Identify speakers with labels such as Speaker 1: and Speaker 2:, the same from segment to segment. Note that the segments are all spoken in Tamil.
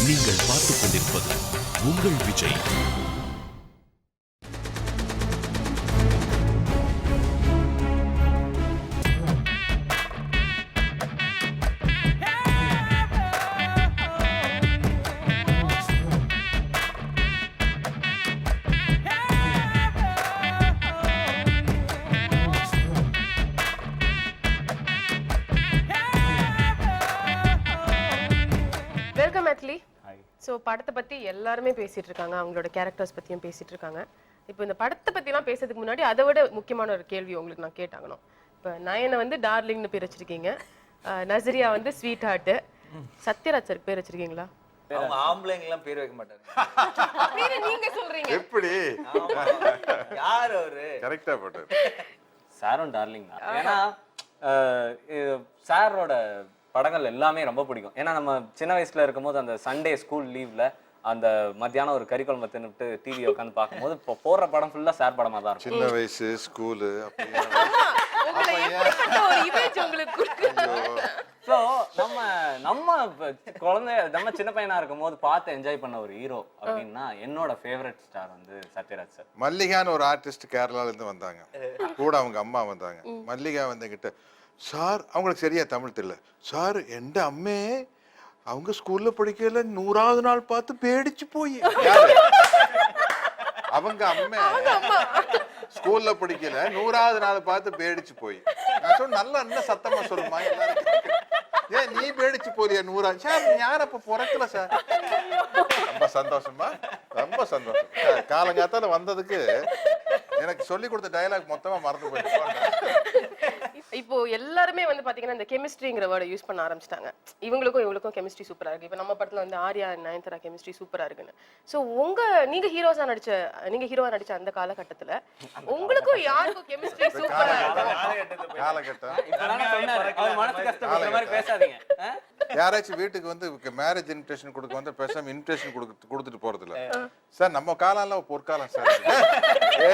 Speaker 1: நீங்கள் பார்த்துக் கொண்டிருப்பது உங்கள் விஜய்.
Speaker 2: வெல்கம் அட்லி. ஸோ படத்தை பற்றி எல்லாருமே பேசிட்டு இருக்காங்க, அவங்களோட கேரக்டர்ஸ் பற்றியும் பேசிட்டு இருக்காங்க. இப்போ இந்த படத்தை பற்றிலாம் பேசுறதுக்கு முன்னாடி அதை விட முக்கியமான ஒரு கேள்வி உங்களுக்கு நான் கேட்டாங்கணும். இப்போ நயனை வந்து டார்லிங்னு பேர் வச்சிருக்கீங்க, நசரியா வந்து ஸ்வீட் ஹார்ட்டு, சத்யராஜ் சார் பேர் வச்சிருக்கீங்களா?
Speaker 3: அவங்க ஆம்பளைங்கலாம் பேர் வைக்க மாட்டாங்க.
Speaker 2: நீங்க சொல்றீங்க
Speaker 4: எப்படி?
Speaker 3: யார் அவரு?
Speaker 4: கரெக்டா போட்டாரு.
Speaker 5: சாரும் டார்லிங் தான். ஏன்னா சாரோட படங்கள் எல்லாமே ரொம்ப பிடிக்கும். ஏன்னா நம்ம சின்ன வயசுல இருக்கும்போது அந்த சண்டே ஸ்கூல் லீவ்ல அந்த மத்தியானம் ஒரு கறிக்குழம்பு தின்னுட்டு டிவியை உட்காந்து பார்க்கும்போது இப்போ போடுற படம் ஃபுல்லா சார் படமா தான் இருக்கும்.
Speaker 4: சின்ன வயசு ஸ்கூலு
Speaker 5: ஸோ நம்ம குழந்தை நம்ம சின்ன பையனா இருக்கும் போது பார்த்து என்ஜாய் பண்ண ஒரு ஹீரோ அப்படின்னா என்னோட ஃபேவரட் ஸ்டார் வந்து சத்யராஜ் சார்.
Speaker 4: மல்லிகான்னு ஒரு ஆர்டிஸ்ட் கேரளால இருந்து வந்தாங்க, கூட அவங்க அம்மா வந்தாங்க. மல்லிகா வந்து கிட்ட, சார் அவங்களுக்கு சரியா தமிழ் தெரியல, சார் எந்த அம்மே அவங்க ஸ்கூல்ல படிக்கல 100வது நாள் பார்த்து பேடிச்சு போய், அவங்க அம்மா ஸ்கூல்ல படிக்கல 100வது நாள் பார்த்து பேடிச்சு போய். நான் சொன்ன நல்லா இன்னும் சத்தமா சொல்லுமா எல்லாரும், ஏன் நீ பேடிச்சு போறியா 100? சார் யார் அப்ப பிறக்கல சார். ரொம்ப சந்தோஷமா, ரொம்ப சந்தோஷம். காலங்காத்தால வந்ததுக்கு எனக்கு சொல்லி கொடுத்த டயலாக் மொத்தமா மறந்து போயிட்டு.
Speaker 2: இப்போ எல்லாருமே வந்து பாத்தீங்கன்னா இந்த கெமிஸ்ட்ரிங்கிற வேர்டை யூஸ் பண்ண ஆரம்பிச்சிட்டாங்க. இவங்களுக்கும் கெமிஸ்ட்ரி சூப்பரா இருக்கு. இப்போ நம்ம படத்துல வந்து ஆர்யா நயன்தாரா கெமிஸ்ட்ரி சூப்பரா இருக்குன்னு. ஸோ நீங்க ஹீரோவா நடிச்ச அந்த காலகட்டத்துல உங்களுக்கும் யாருக்கும் கெமிஸ்ட்ரி சூப்பரா இருக்கு?
Speaker 5: பேசாதீங்க.
Speaker 4: யாராச்சும் வீட்டுக்கு வந்து மேரேஜ் இன்விடேஷன் கொடுக்க வந்து பேசாம இன்விடேஷன் கொடுத்துட்டு போறது இல்ல சார். நம்ம காலம் பொற்காலம் சார்.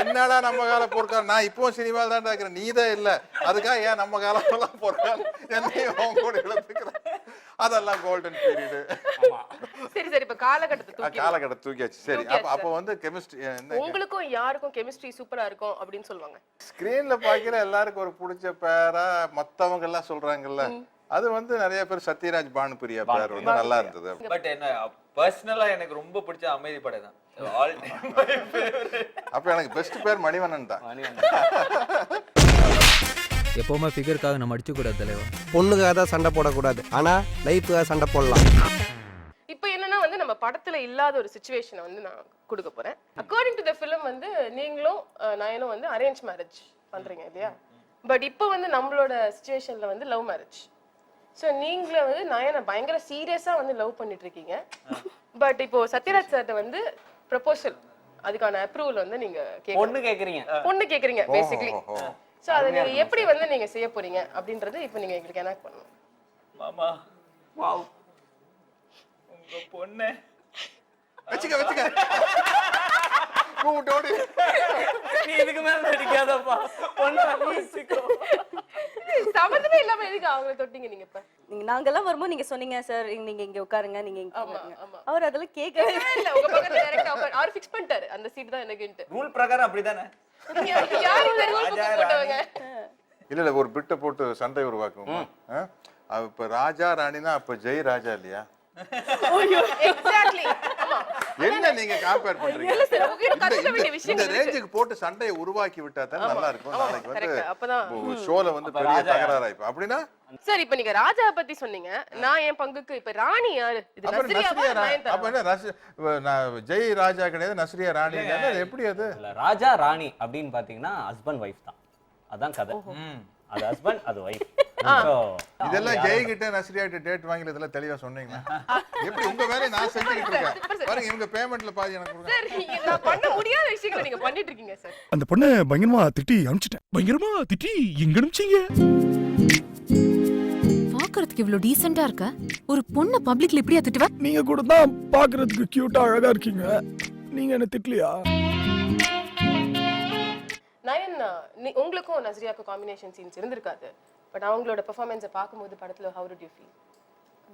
Speaker 4: என்னடா நம்ம காலம் பொற்காலம்? நான் இப்பவும் சினிமாவில் தான் இருக்கிறேன், நீதான் இல்ல. அதுக்காக ஏன் நம்ம காலம் பொற்காலம் என்னையும் கூட இழந்துக்கிறேன்? அதெல்லாம் கோல்டன் பீரியடு.
Speaker 2: சரி இப்ப காலகட்டத்தை
Speaker 4: தூக்கியாச்சு. சரி, அப்ப வந்து கெமிஸ்ட்ரி
Speaker 2: உங்களுக்கும் யாருக்கும் கெமிஸ்ட்ரி சூப்பரா இருக்கும் அப்படின்னு சொல்லுவாங்க.
Speaker 4: ஸ்கிரீன்ல பாக்கிற எல்லாருக்கும் ஒரு பிடிச்ச பேரா மத்தவங்க எல்லாம் சொல்றாங்கல்ல, அது வந்து நிறைய பேர் சத்யராஜ் பானுபிரியா பேர் வந்து நல்லா இருந்தது.
Speaker 3: பட் என்ன பர்சனலா எனக்கு ரொம்ப பிடிச்ச அமைதி படம் தான். All time my favourite.
Speaker 4: அப்ப எனக்கு பெஸ்ட் பேர் மணிவண்ணன் தான்.
Speaker 6: எப்பவுமே ஃபிகருக்காக நம்ம அடிச்சு கூடாது தலைவா.
Speaker 7: பொண்ணுக்காக தான் சண்டை போடக்கூடாது, ஆனா லைஃபுக்காக சண்டை போடலாம்.
Speaker 2: இப்போ என்னன்னா வந்து நம்ம படத்துல இல்லாத ஒரு சிச்சுவேஷனை வந்து நான் கொடுக்க போறேன். அக்கார்டிங் டு த ஃபிலிம் வந்து நீங்களும் நயனும் வந்து அரேஞ்ச் மேரேஜ் பண்றீங்க இல்லையா? பட் இப்போ வந்து நம்மளோட சிச்சுவேஷன்ல வந்து லவ் மேரேஜ். ஸோ நீங்களே வந்து நயனை பயங்கர சீரியஸா வந்து லவ் பண்ணிட்டு இருக்கீங்க. பட் இப்போ சத்யராஜ் சார்ட்ட வந்து ப்ரப்போசல், அதுக்கான அப்ரூவல் வந்து நீங்க பொண்ணு கேக்குறீங்க பேசிக்கலி. சோ அதை நீங்க எப்படி வந்து நீங்க செய்ய போறீங்க அப்படின்றது இப்போ நீங்க எங்களுக்கு எனாக்ட் பண்ணணும்.
Speaker 3: மாமா வாவ், உங்க பொண்ணு
Speaker 4: வெச்சுக்க கூட்டோடி
Speaker 5: நீ இதுக்கு மேல நடிக்காதப்பா. பொண்ணு ஈஸிக்கோ
Speaker 2: சம்பந்தமே இல்லாம எதுக்கு அவங்கள தொட்டீங்க நீங்க? இப்ப
Speaker 8: நாங்கெல்லாம் வரும்போது நீங்க சொன்னீங்க சார் நீங்க இங்க உட்காருங்க, நீங்க இங்க உட்காருங்க. அவர் அதெல்லாம் கேட்கவே
Speaker 2: இல்ல. உங்க பக்கத்துல டைரக்டா உட்கார், அவர் ஃபிக்ஸ் பண்ணிட்டாரு அந்த சீட் தான் எனக்குன்னு.
Speaker 3: ரூல் பிரகாரம் அப்படிதானே?
Speaker 2: யார் இந்த ரூல் போட்டவங்க?
Speaker 4: இல்ல ஒரு பிட்ட போட்டு சண்டை உருவாக்குவோம். இப்ப ராஜா ராணினா அப்ப ஜெய் ராஜா இல்லையா?
Speaker 2: எக்ஸாக்ட்லி. ஆமா.
Speaker 4: என்ன நீங்க கம்பேர் பண்றீங்க?
Speaker 2: இல்ல சார், உங்க கத்துக்க வேண்டிய விஷயம்
Speaker 4: இந்த ரேஞ்சுக்கு போட்டு சண்டையை உருவாக்கி விட்டா தான் நல்லா இருக்கும். நாளைக்கு வந்து ஷோல வந்து பெரிய தகராறு ஆயிடும். அப்படினா
Speaker 2: சார் இப்போ நீங்க ராஜா பத்தி சொன்னீங்க, நான் என் பங்குக்கு இப்ப ராணி யாரு? இது நஸ்ரியாவா நயன்தாரா?
Speaker 4: அப்ப என்ன ஜெய் ராஜா கிடையாது, நஸ்ரியா ராணி இல்ல, எப்படி அது?
Speaker 5: இல்ல ராஜா ராணி அப்படினு பாத்தீங்கன்னா ஹஸ்பண்ட் வைஃப் தான். அதான் கதை. அது ஹஸ்பண்ட், அது வைஃப்.
Speaker 4: இதெல்லாம் ஜெய் கிட்ட நஸ்ரியா கிட்ட டேட் வாங்கி இதெல்லாம் தெளிவா சொன்னீங்க. எப்படி உங்க வேலையை நான் செஞ்சுக்கிட்டு இருக்கேன் பாருங்க. இவங்க பேமெண்ட்ல பாதி எனக்கு கொடுங்க
Speaker 2: சார். நான் பண்ண முடியாத விஷயங்களை நீங்க பண்ணிட்டு இருக்கீங்க சார்.
Speaker 1: அந்த பொண்ணை பயங்கரமா திட்டி அனுப்பிச்சிட்டேன். பயங்கரமா திட்டி எங்க அனுப்பிச்சீங்க?
Speaker 9: பாக்குறதுக்கு இவ்ளோ டீசென்ட்டா இருக்க ஒரு பொண்ண பப்ளிக்ல இப்படியா திட்டுவ?
Speaker 1: நீங்க கூட தான் பாக்குறதுக்கு கியூட்டா அழகா இருக்கீங்க. நீங்க என்ன திட்டலையா?
Speaker 2: நயன், உங்களுக்கும் நஸ்ரியாக்கும் காம்பினேஷன் சீன்ஸ் இருந்திருக்காது. பட் அவங்களோட பெர்ஃபார்மன்ஸை பார்க்கும்போது படத்துல how did you feel?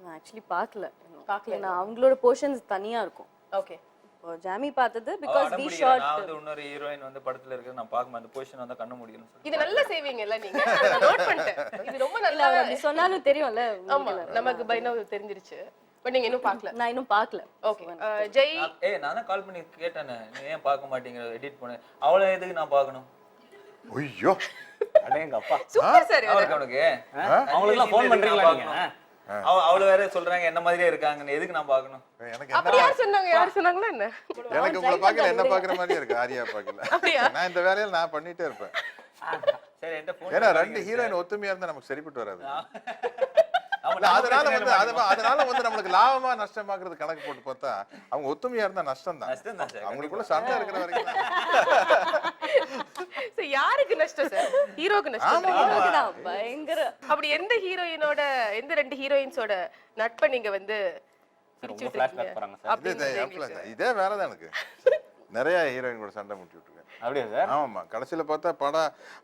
Speaker 8: நான் ஆக்சுவலி பார்க்கல
Speaker 2: பார்க்கல.
Speaker 8: நான் அவங்களோட போர்ஷன்ஸ் தனியா இருக்கும்.
Speaker 2: ஓகே.
Speaker 8: இப்போ ஜாமி பார்த்தது
Speaker 3: அவ
Speaker 8: பிகாஸ்
Speaker 3: அடம்
Speaker 8: வி
Speaker 3: பிடிக்கிறா.
Speaker 8: ஷாட்.
Speaker 3: நான் வந்து இன்னொரு ஹீரோயின் வந்து படத்துல இருக்கு நான் பார்க்க அந்த பொசிஷன் வந்து கண்ண முடியலன்னு சொல்லி.
Speaker 2: இது நல்லா செய்வீங்கல்ல நீங்க. நான் நோட் பண்ணிட்டேன். இது ரொம்ப
Speaker 8: இல்ல
Speaker 2: நல்லா.
Speaker 8: அவர் அப்படி சொன்னாலும் தெரியும்ல.
Speaker 2: ஆமா நமக்கு பை நவ தெரிஞ்சிருச்சு. பட் நீங்க இன்னும் பார்க்கல.
Speaker 8: நான் இன்னும் பார்க்கல.
Speaker 2: ஓகே. ஜெய்
Speaker 3: நான் தான் கால் பண்ணி கேட்டேனே நீ ஏன் பார்க்க மாட்டீங்க எடிட் பண்ணு. அவளை எதுக்கு நான் பார்க்கணும்?
Speaker 4: ஐயோ
Speaker 5: அடேங்க அப்பா.
Speaker 2: Super sir.
Speaker 3: அவனுக்கு
Speaker 5: அவங்களுக்குலாம் ஃபோன் பண்றீங்களா நீங்க?
Speaker 3: அவள வேற சொல்றாங்க என்ன மாதிரியே இருக்காங்கன்னு எதுக்கு நான் பார்க்கணும்?
Speaker 4: எனக்கு
Speaker 2: அப்படி யார் சொன்னாங்க? யார் சொன்னாங்களா என்ன?
Speaker 4: எனக்கு உங்களை பார்க்கல என்ன பார்க்குற மாதிரியே இருக்கு. ஆரியா பார்க்கல.
Speaker 2: அப்படியா?
Speaker 4: நான் இந்த வேலையில நான் பண்ணிட்டே இருப்பேன்.
Speaker 3: சரி என்கிட்ட phone
Speaker 4: ஏன்னா
Speaker 3: பண்ணாதீங்க.
Speaker 4: ரெண்டு ஹீரோயின் ஒத்துமையா இருந்தா நமக்கு சரிப்பட்டு வராது.
Speaker 3: ஆமா,
Speaker 4: இல்ல,
Speaker 3: நம்ம
Speaker 4: அதனால
Speaker 3: பிரச்சனையில
Speaker 4: வந்து அதனால வந்து நம்மளுக்கு லாபமா நஷ்டமாக்குறது கணக்கு போட்டு பார்த்தா அவங்க ஒத்துமையா இருந்தா நஷ்டம் தான்.
Speaker 3: நஷ்டம் தான் சார்.
Speaker 4: அவங்களுக்குள்ள சண்டை இருக்கிற வரைக்கும் தான்.
Speaker 2: சோ யாருக்கு நஷ்டம் சார்? ஹீரோக்கு நஷ்டம்.
Speaker 8: ஹீரோக்கு தான் பயங்கர.
Speaker 2: அப்படி எந்த ஹீரோயினோட எந்த ரெண்டு ஹீரோயின்ஸோட நட்பை நீங்க வந்து பிரிச்சு
Speaker 5: ரொம்ப
Speaker 2: விட்டுருக்கீங்க?
Speaker 5: flashback போறாங்க சார்.
Speaker 2: அப்படி
Speaker 4: இதே வேலைதான் எனக்கு. நிறைய ஹீரோயின் கூட சண்டை முட்டி விட்டுருக்கேன்.
Speaker 5: அப்படியா சார்?
Speaker 4: ஆமாம்மா கடைசியில பார்த்தா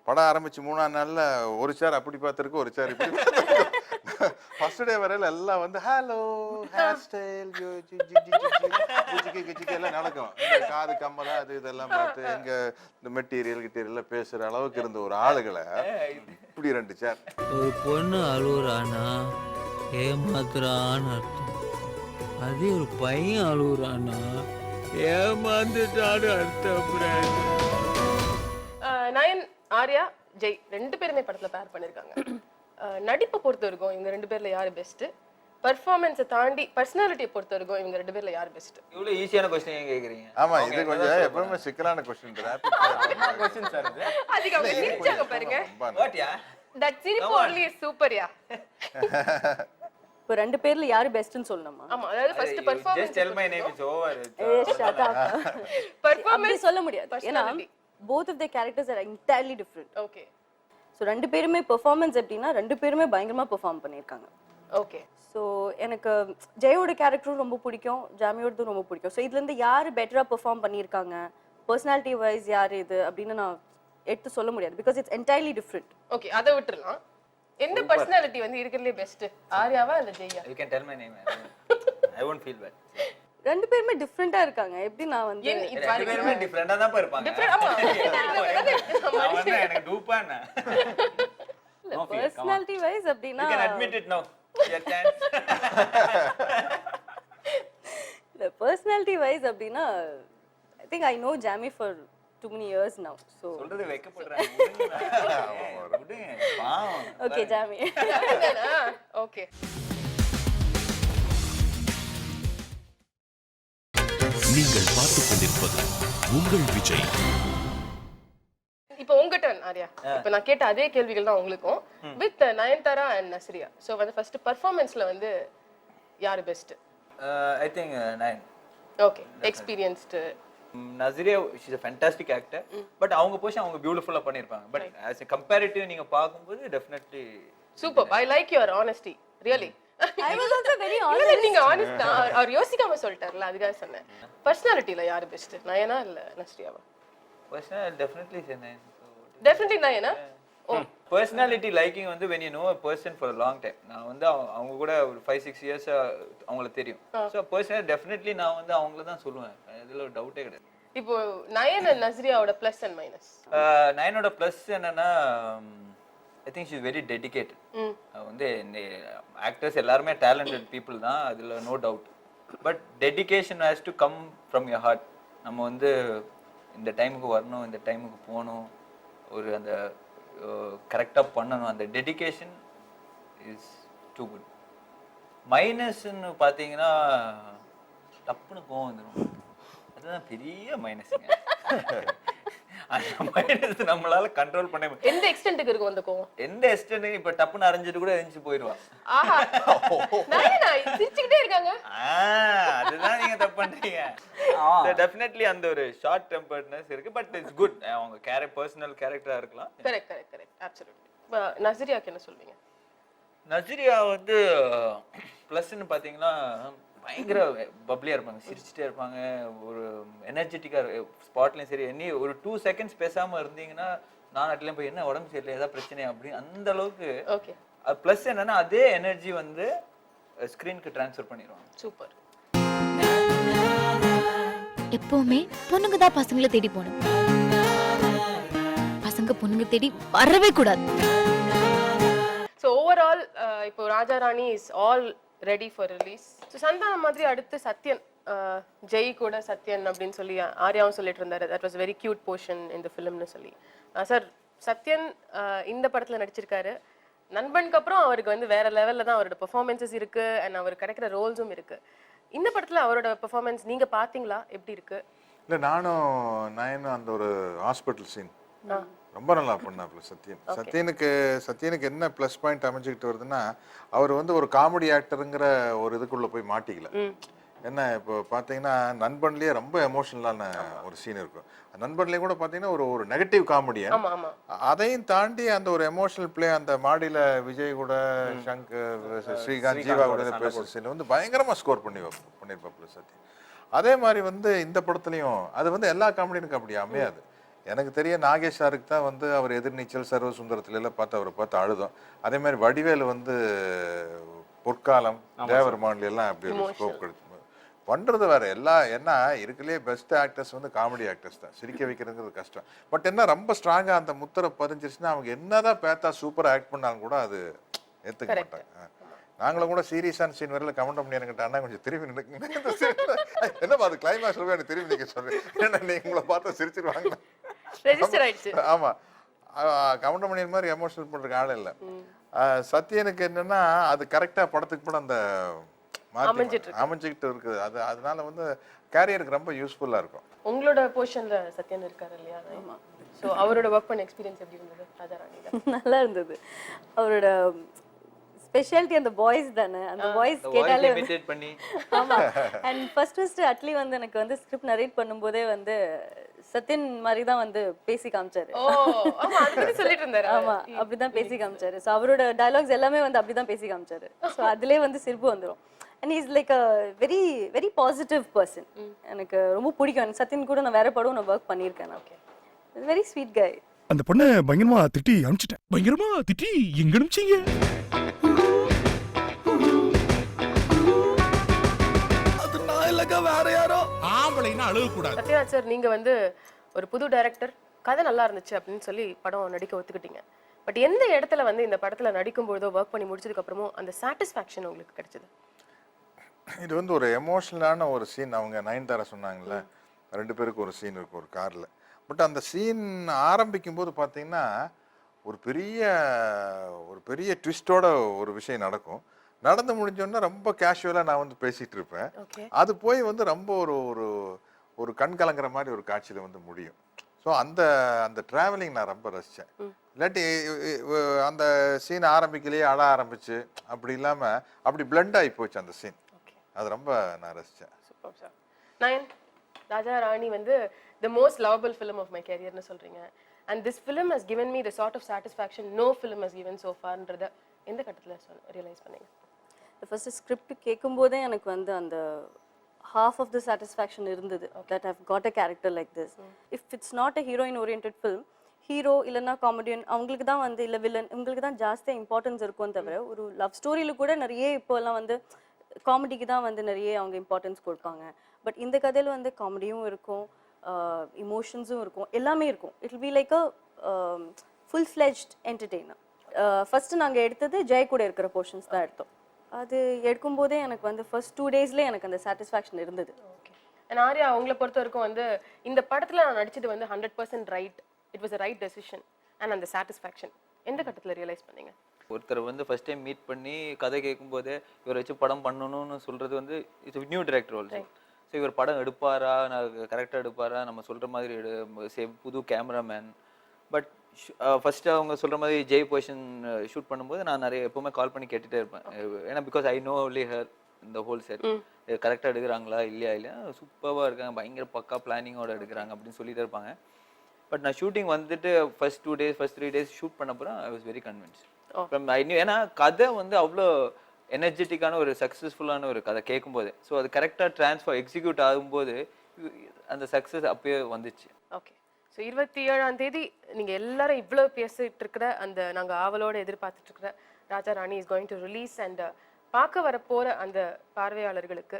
Speaker 4: படம் ஆரம்பிச்சு 3ஆம் நாள்ல ஒரு சேர் அப்படி பார்த்துருக்கு, ஒரு சேர் இப்படி பார்த்துருக்கு. ஃபர்ஸ்ட் டே வரையில எல்லாம் வந்து ஹலோ ஹேர் ஸ்டைல் எல்லாம் நடக்கும். இந்த காது கம்மலா அது இதெல்லாம் பார்த்து எங்க இந்த மெட்டீரியல் பேசுற அளவுக்கு இருந்த ஒரு ஆளுகளை இப்படி 2 சேர்.
Speaker 6: ஒரு பொண்ணு அழுகுறானா ஏமாத்துறான்னு அர்த்தம். அதே ஒரு பையன் அழுகுறானா ஏமாந்துட்டான்னு அர்த்தம்.
Speaker 2: நயன் ஆர்யா ஜெய் ரெண்டு பேருமே படத்துல பேர் பண்ணிருக்காங்க. நடிப்பை பொறுத்த வரைக்கும் இவங்க ரெண்டு பேர்ல யாரு பெஸ்ட்? பெர்ஃபார்மன்ஸை தாண்டி பர்சனாலிட்டியை பொறுத்த வரைக்கும் இவங்க ரெண்டு பேர்ல யாரு பெஸ்ட்?
Speaker 3: இவ்வளவு ஈஸியான क्वेश्चन ஏன் கேக்குறீங்க?
Speaker 4: ஆமா இது கொஞ்சம் எப்பவுமே சிக்கலான கொஸ்டின்.
Speaker 5: क्वेश्चन சார் இது.
Speaker 2: அதுக்கு அவங்க சிரிச்சாங்க பாருங்க.
Speaker 3: What yeah?
Speaker 2: தட் சிரிப்பு only is super யா.
Speaker 8: இப்போ ரெண்டு பேர்ல யாரு பெஸ்ட்னு சொல்லணுமா?
Speaker 2: ஆமா அதாவது first
Speaker 3: Just
Speaker 2: performance
Speaker 3: tell my name is over.
Speaker 8: shut up.
Speaker 2: Performance
Speaker 8: அப்படி சொல்ல முடியாது. ஏன்னா
Speaker 2: personality.
Speaker 8: both of their characters are entirely different.
Speaker 2: Okay
Speaker 8: so ரெண்டு பேருமே பெர்ஃபார்மன்ஸ் எப்படின்னா ரெண்டு பேருமே பயங்கரமா பெர்ஃபார்ம் பண்ணியிருக்காங்க.
Speaker 2: ஓகே
Speaker 8: ஸோ எனக்கு ஜெயோட கேரக்டரும் ரொம்ப பிடிக்கும், ஜாமியோடதும் ரொம்ப பிடிக்கும். ஸோ இதுலேருந்து யார் பெட்டராக பெர்ஃபார்ம் பண்ணியிருக்காங்க, பர்சனாலிட்டி வைஸ் யார் இது அப்படின்னு நான் எடுத்து சொல்ல முடியாது. Because it's entirely different.
Speaker 2: Okay அதை விட்டுறலாம். எந்த பர்சனாலிட்டி வந்து இருக்கிறதுலே பெஸ்ட்? ஆர்யாவா இல்ல ஜெய்யா?
Speaker 3: You can tell my name. I won't feel bad.
Speaker 8: ரெண்டு பேருமே டிஃப்ரெண்ட்டாக இருக்காங்க. எப்படி நான் வந்து
Speaker 2: இது
Speaker 3: ரெண்டு பேருமே டிஃபரெண்டா தான் இருப்பாங்க.
Speaker 2: டிஃபரெண்ட் ஆமா.
Speaker 3: நான் வந்து எனக்கு டூப்பானா.
Speaker 8: பர்சனாலிட்டி வைஸ் அப்படின்னா
Speaker 3: You can admit it now. Your chance.
Speaker 8: இல்லை பர்சனாலிட்டி வைஸ் அப்படின்னா I think I know Jamie for too many years now. So
Speaker 3: சொல்றது வெக்கப்படுறாங்க. விடுங்க. பாவம்.
Speaker 8: okay ஜாமி.
Speaker 2: ஓகே
Speaker 10: நீங்கள் பார்த்துக் கொண்டிருப்பது உங்கள் விஜய்.
Speaker 2: இப்போ உங்க டர்ன் ஆர்யா. இப்போ நான் கேட்ட அதே கேள்விகள் தான் உங்களுக்கும் with Nayanthara and Nazriya. So வந்து ஃபர்ஸ்ட் பெர்ஃபார்மன்ஸ்ல வந்து யாரு best?
Speaker 3: I think 9.
Speaker 2: Okay experienced.
Speaker 3: Nazriya she is a fantastic actor. But அவங்க போஷன் அவங்க பியூட்டிஃபுல்லா பண்ணிருப்பாங்க. பட் as a comparative நீங்க பாக்கும்போது definitely
Speaker 2: super. I like your honesty really.
Speaker 8: I was also very
Speaker 2: இல்ல
Speaker 8: honest.
Speaker 2: நீங்க ஆனஸ்ட் தான். அவர் யோசிக்காம சொல்லிட்டார்ல அதுக்காக சொன்னேன். பர்சனாலிட்டில யாரு பெஸ்ட்? நயனா இல்ல நஸ்ரியாவா?
Speaker 3: personal definitely say 9.
Speaker 2: டெஃபினெட்லி நயனா. ஓ
Speaker 3: personality liking வந்து when you know a person for a long time. நான் வந்து அவங்க கூட ஒரு 5-6 years அவங்கள தெரியும். So personally definitely நான் வந்து அவங்கள தான் சொல்லுவேன். இதுல ஒரு டவுட்டே கிடையாது.
Speaker 2: இப்போ நயன் அண்ட் நஸ்ரியாவோட ப்ளஸ் அண்ட் மைனஸ்.
Speaker 3: நயனோட ப்ளஸ் என்னன்னா I think she is very dedicated. வந்து இந்த ஆக்டர்ஸ் எல்லாருமே டேலண்டட் பீப்புள் தான், அதில் no doubt. But dedication has to come from your heart. நம்ம வந்து இந்த டைமுக்கு வரணும், இந்த டைமுக்கு போகணும், ஒரு அந்த கரெக்டாக பண்ணணும். அந்த டெடிகேஷன் இஸ் டூ குட். மைனஸ்ன்னு பார்த்தீங்கன்னா டப்புன்னு கோவம் வந்துடும். அதுதான் பெரிய மைனஸுங்க. அந்த மைனஸ் நம்மளால கண்ட்ரோல் பண்ண முடியும்.
Speaker 2: எந்த எக்ஸ்டென்ட்க்கு இருக்கும் அந்த கோவம்?
Speaker 3: எந்த எக்ஸ்டென்ட் இப்ப டப்புன்னு அரைஞ்சிட்டு கூட எரிஞ்சு போயிடுவா.
Speaker 2: ஆஹா நயனா சிரிச்சுக்கிட்டே இருக்காங்க.
Speaker 3: அதுதான் நீங்க தப்பு பண்றீங்க. டெஃபினெட்லி அந்த ஒரு ஷார்ட் டெம்பர்ட்னஸ் இருக்கு. But it's good. அவங்க பர்சனல் கேரக்டரா இருக்கலாம்.
Speaker 2: Correct absolutely. நஸ்ரியாக்கு என்ன சொல்வீங்க?
Speaker 3: நஸ்ரியா வந்து ப்ளஸ்ன்னு பாத்தீங்கன்னா பயங்கர பப்ளியா இருப்பாங்க, சிரிச்சுட்டே இருப்பாங்க, ஒரு எனர்ஜெட்டிக்கா ஸ்பாட்லயும் சரி. ஒரு 2 seconds பேசாம இருந்தீங்கன்னா நான் நாட்டிலையும் போய் என்ன உடம்பு சரியில்லை ஏதாவது பிரச்சனை அப்படி அந்த அளவுக்கு.
Speaker 2: ஓகே
Speaker 3: ப்ளஸ் என்னன்னா அதே எனர்ஜி வந்து ஸ்க்ரீனுக்கு ட்ரான்ஸ்ஃபர் பண்ணிடுவாங்க.
Speaker 2: சூப்பர்.
Speaker 9: எப்பவுமே பொண்ணுங்க தான் பசங்களை தேடி போகணும், பசங்க பொண்ணுங்க தேடி வரவே கூடாது.
Speaker 2: ஸோ ஓவரால் இப்போ Raja Rani is all ready for release. So Santhanam மாதிரி அடுத்து சத்யன், ஜெய் கூட சத்யன் அப்படின்னு சொல்லி ஆர்யாவும் சொல்லிட்டு இருந்தாரு. That was very cute portion இந்த ஃபிலிம்னு சொல்லி. சார், சத்யன் இந்த படத்துல நடிச்சிருக்காரு. நண்பனுக்கு அப்புறம் அவருக்கு வந்து வேற லெவல்ல தான் அவரோட பெர்ஃபார்மன்ஸஸ் இருக்கு அண்ட் அவருக்கு கிடைக்கிற ரோல்ஸும் இருக்கு. இந்த படத்துல அவரோட பெர்ஃபார்மன்ஸ் நீங்க பாத்தீங்களா, எப்படி இருக்கு?
Speaker 4: இல்லை, நானும் அந்த ஒரு ஹாஸ்பிட்டல் சீன் ரொம்ப நல்லா பண்ணாப்புல சத்யனுக்கு என்ன ப்ளஸ் பாயிண்ட் அமைஞ்சுக்கிட்டு வருதுன்னா, அவர் வந்து ஒரு காமெடி ஆக்டருங்கிற ஒரு இதுக்குள்ள போய் மாட்டிக்கல. என்ன இப்போ பார்த்தீங்கன்னா நண்பன்லேயே ரொம்ப எமோஷனலான ஒரு சீன் இருக்கும். நண்பன்லேயே கூட பார்த்தீங்கன்னா ஒரு நெகட்டிவ் காமெடியன். அதையும் தாண்டி அந்த ஒரு எமோஷனல் பிளே, அந்த மாடியில் விஜய் கூட ஸ்ரீகாந்த் ஜீவா கூட பேசுகிற சீன் வந்து பயங்கரமாக ஸ்கோர் பண்ணியிருப்பாப்புல சத்யன். அதே மாதிரி வந்து இந்த படத்துலையும் அது வந்து எல்லா காமெடியனுக்கும் அப்படி அமையாது. எனக்கு தெரிய நாகேஷ் சாருக்கு தான் வந்து அவர் எதிர்நீச்சல், சர்வ சுந்தரத்துல எல்லாம் பார்த்து அவரை பார்த்து அழுதும். அதே மாதிரி வடிவேலு வந்து பொற்காலம், தேவர் மாடல் எல்லாம் அப்படி ஒரு ஸ்கோப் கொடுத்து பண்றது வேற. என்ன இருக்குல்லே பெஸ்ட் ஆக்டர்ஸ் வந்து காமெடி ஆக்டர்ஸ் தான். சிரிக்க வைக்கிறதுங்கிறது கஷ்டம். பட் என்ன ரொம்ப ஸ்ட்ராங்கா அந்த முத்திரை பதிஞ்சிருச்சுன்னா அவங்க என்னதான் பேத்தா சூப்பர் ஆக்ட் பண்ணாலும் கூட அது ஏத்துக்க மாட்டாங்க. நாங்களும் கூட சீரியஸான சீன் வரையில கமெண்ட் பண்ணி எனக்கு அண்ணா கொஞ்சம் திரும்பி நினைக்குங்க, என்னப்பா அது கிளைமேக்ஸ் எனக்கு திரும்பி நிக்க சொல்றேன், ஏன்னா நீங்க உங்களை பார்த்து சிரிச்சிருவாங்க. ஆமா, கமெண்ட் பண்ணி மாதிரி எமோஷனல் பண்றதுக்கு ஆள் இல்லை. சத்யனுக்கு என்னன்னா அது கரெக்டா படத்துக்கு படம் அந்த அமைஞ்சுக்கிட்டு இருக்குது. அதனால வந்து கேரியருக்கு ரொம்ப யூஸ்ஃபுல்லா இருக்கும்.
Speaker 2: உங்களோட போர்ஷன்ல சத்யன் இருக்காரு இல்லையா? சோ அவரோட வர்க் பண்ண எக்ஸ்பீரியன்ஸ் எப்படி இருந்தது ராஜா ராணில?
Speaker 8: நல்லா இருந்தது. அவரோட ஸ்பெஷாலிட்டி அந்த வாய்ஸ் தானே, அந்த வாய்ஸ் கேட்டாலே
Speaker 3: இமிட்டேட் பண்ணி.
Speaker 8: ஆமா. அண்ட் ஃபர்ஸ்ட் அட்லி வந்து எனக்கு வந்து ஸ்கிரிப்ட் நரேட் பண்ணும்போதே வந்து சத்யன் மாதிரி தான் வந்து பேசி காமிச்சாரு.
Speaker 2: ஆமா, அதுக்கு சொல்லிட்டு இருந்தாரு.
Speaker 8: ஆமா, அப்படிதான் பேசி காமிச்சாரு. சோ அவரோட டயலாக்ஸ் எல்லாமே வந்து அப்படிதான் பேசி காமிச்சாரு. சோ அதுலயே வந்து சிரிப்பு வந்துரும். And is like a very very positive person. எனக்கு ரொம்ப பிடிக்கும். சத்யன் கூட நான் வேற படம் நான் ஒர்க் பண்ணியிருக்கேன். ஓகே, வெரி ஸ்வீட் கை.
Speaker 1: அந்த பொண்ணை பயங்கரமா திட்டி அனுப்பிச்சிட்டேன். பயங்கரமா திட்டி எங்க அனுப்பிச்சீங்க? அது நான் இல்லங்க, வேற யாரோ. ஆம்பளைனா அழுக கூடாது.
Speaker 2: சத்யராஜ் சார், நீங்க வந்து ஒரு புது டைரக்டர், கதை நல்லா இருந்துச்சு அப்படின்னு சொல்லி படம் நடிக்க ஒத்துக்கிட்டீங்க. பட் எந்த இடத்துல வந்து இந்த படத்துல நடிக்கும் பொழுதோ ஒர்க் பண்ணி முடிச்சதுக்கு அப்புறமும் அந்த சாட்டிஸ்ஃபேக்ஷன் உங்களுக்கு கிடைச்சது?
Speaker 4: இது வந்து ஒரு எமோஷனலான ஒரு சீன். அவங்க நயன்தாரா சொன்னாங்கல்ல, 2 பேருக்கு ஒரு சீன் இருக்கும் ஒரு கார்ல. பட் அந்த சீன் ஆரம்பிக்கும் போது பார்த்தீங்கன்னா ஒரு பெரிய ட்விஸ்டோட ஒரு விஷயம் நடக்கும். நடந்து முடிஞ்சோன்னா ரொம்ப கேஷுவலாக நான் வந்து பேசிட்டு இருப்பேன். அது போய் வந்து ரொம்ப ஒரு கண் கலங்குற மாதிரி ஒரு காட்சியில் வந்து முடியும். ஸோ அந்த ட்ராவலிங் நான் ரொம்ப ரசித்தேன். இல்லாட்டி அந்த சீன் ஆரம்பிக்கலையே அழ ஆரம்பிச்சு அப்படி இல்லாமல் அப்படி பிளண்ட் ஆகி போச்சு அந்த சீன். அது ரொம்ப நான் ரசித்தேன்.
Speaker 2: Super sir. நயன், ராஜா ராணி வந்து the most lovable film of my career னு சொல்றீங்க. And this film has given me the sort of satisfaction no film has given so far ன்றத எந்த கட்டத்துல ரியலைஸ் பண்ணீங்க?
Speaker 8: ஃபர்ஸ்ட் ஸ்கிரிப்ட் கேட்கும்போதே எனக்கு வந்து அந்த half of the satisfaction இருந்தது. that I've got a character like this. If it's not a heroine oriented film, hero இல்லைன்னா காமெடியன் அவங்களுக்கு தான் வந்து இல்லை வில்லன் இவங்களுக்கு தான் ஜாஸ்தியாக இம்பார்ட்டன்ஸ் இருக்கும். தவிர ஒரு லவ் ஸ்டோரியில் கூட நிறைய இப்போல்லாம் வந்து காமெடிக்கு தான் வந்து நிறைய அவங்க இம்பார்ட்டன்ஸ் கொடுப்பாங்க. பட் இந்த கதையில் வந்து காமெடியும் இருக்கும், இமோஷன்ஸும் இருக்கும், எல்லாமே இருக்கும். It will be like a full fledged entertainer. First நாங்கள் எடுத்தது ஜெய் கூட இருக்கிற போர்ஷன்ஸ் தான் எடுத்தோம். அது எடுக்கும்போதே எனக்கு வந்து ஃபர்ஸ்ட் 2 டேஸ்லேயே எனக்கு அந்த சாட்டிஸ்ஃபேக்ஷன் இருந்தது.
Speaker 2: ஓகே. அண்ட் ஆர்யா, உங்களை பொறுத்த வரைக்கும் வந்து இந்த படத்தில் நான் நடிச்சது வந்து 100% right, it was a right decision and அந்த சாட்டிஸ்ஃபேக்ஷன் எந்த கட்டத்தில் ரியலைஸ் பண்ணீங்க?
Speaker 3: ஒருத்தர் வந்து ஃபர்ஸ்ட் டைம் மீட் பண்ணி கதை கேட்கும்போது இவரை வச்சு படம் பண்ணணும்னு சொல்றது வந்து it's new director also. So இவர் படம் எடுப்பாரா, நான் கரெக்டாக எடுப்பாரா, நம்ம சொல்கிற மாதிரி புது கேமராமேன். பட் ஃபர்ஸ்ட் அவங்க சொல்கிற மாதிரி ஜெய் பொசிஷன் ஷூட் பண்ணும்போது நான் நிறைய எப்பவுமே கால் பண்ணி கேட்டுகிட்டே இருப்பேன். ஏன்னா because I know only her இந்த ஹோல் செட். கரெக்டாக எடுக்கிறாங்களா இல்லையா சூப்பராக இருக்காங்க, பயங்கர பக்கா பிளானிங்கோட எடுக்கிறாங்க அப்படின்னு சொல்லிட்டு இருப்பாங்க. பட் நான் ஷூட்டிங் வந்துட்டு first 2 days first 3 days shoot பண்ண அப்புறம் ஐ வாஸ் வெரி கன்வின்ஸ். ஏன்னா கதை வந்து அவ்வளோ எனர்ஜெட்டிக்கான ஒரு சக்ஸஸ்ஃபுல்லான ஒரு கதை கேட்கும்போது, ஸோ அது கரெக்டாக ட்ரான்ஸ்ஃபர் எக்ஸிக்யூட் ஆகும்போது அந்த சக்ஸஸ் அப்பயே வந்துச்சு.
Speaker 2: ஓகே. ஸோ 27ஆம் தேதி நீங்கள் எல்லாரும் இவ்வளோ பேசிட்டு இருக்கிற அந்த நாங்கள் ஆவலோடு எதிர்பார்த்துட்டு இருக்கிற Raja Rani is going to release. And பார்க்க வர போற அந்த பார்வையாளர்களுக்கு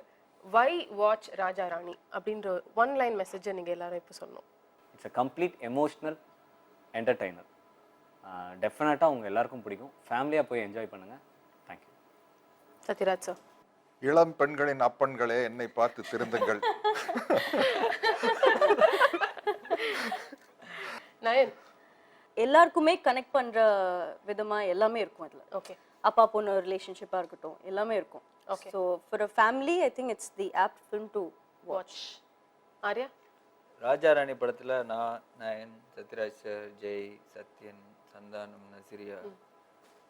Speaker 2: வை வாட்ச் ராஜா ராணி அப்படின்ற ஒன் லைன் மெசேஜை நீங்க எல்லாரும் இப்போ சொல்லணும்.
Speaker 5: It's a complete emotional entertainer. டெஃபினட்டாக உங்கள் எல்லாருக்கும் பிடிக்கும். ஃபேமிலியாக போய் என்ஜாய் பண்ணுங்கள். தேங்க்யூ.
Speaker 2: சத்யராஜ் சார்.
Speaker 4: இளம் பெண்களின் அப்பன்களே என்னை பார்த்து திருந்துங்கள்.
Speaker 2: நயன்.
Speaker 8: எல்லாருக்குமே கனெக்ட் பண்ற விதமா எல்லாமே இருக்கும் அதுல.
Speaker 2: ஓகே.
Speaker 8: அப்பா பொண்ணு ரிலேஷன்ஷிப்பா இருக்கட்டும், எல்லாமே இருக்கும்.
Speaker 2: Okay.
Speaker 8: So for a family I think it's the apt film to watch.
Speaker 2: Arya.
Speaker 3: Raja Rani படத்துல நான், நயன், சத்யராஜ் சார், ஜெய், சத்யன், சந்தானம், நசிரியா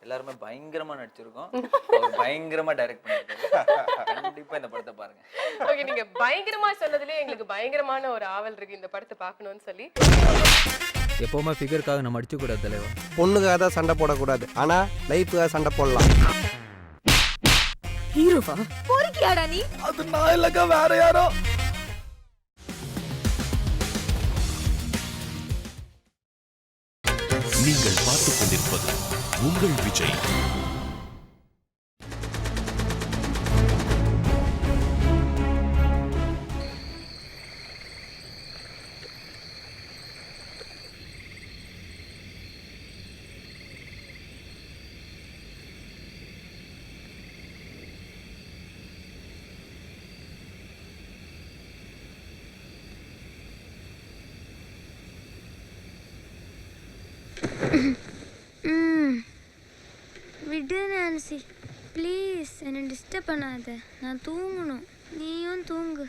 Speaker 3: எல்லாருமே பயங்கரமா நடிச்சிருக்கோம். அவர் பயங்கரமா டைரக்ட் பண்ணிருக்காரு. கண்டிப்பா இந்த படத்தை பாருங்க.
Speaker 2: ஓகே, நீங்க பயங்கரமா சொன்னதுலயே எங்களுக்கு பயங்கரமான ஒரு ஆவல் இருக்கு இந்த படத்தை பார்க்கணும்னு சொல்லி.
Speaker 6: எப்பவுமே ஃபிகருக்காக நம்ம அடிச்சு கூடாது தலைவா.
Speaker 7: பொண்ணுக்காக தான் சண்டை போடக்கூடாது, ஆனா லைஃபுக்காக சண்டை போடலாம்.
Speaker 9: ஹீரோவா போறிக்கியாடா நீ?
Speaker 1: அது நான் இல்லக்கா, வேற யாரோ.
Speaker 10: நீங்கள் பார்த்துக் கொண்டிருப்பது உங்கள் விஜய்.
Speaker 11: விடு நான்சி, ப்ளீஸ் என்னை டிஸ்டர்ப் பண்ணாத. நான் தூங்கணும், நீயும் தூங்கு.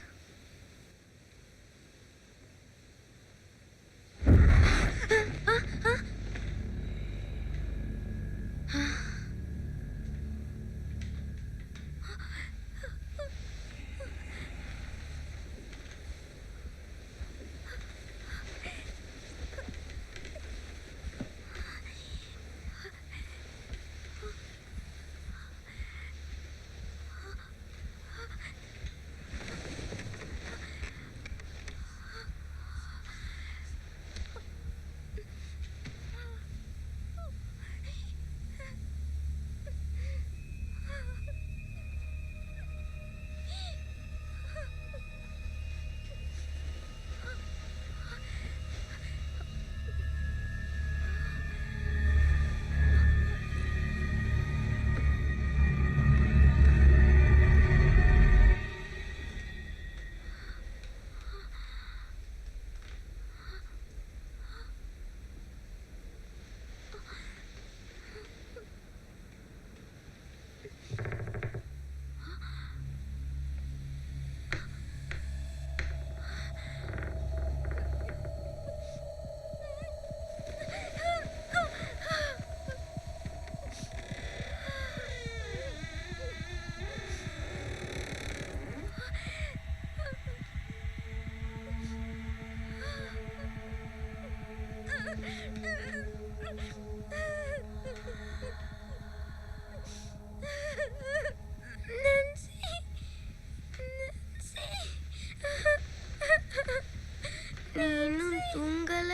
Speaker 11: நீனும் தூங்கல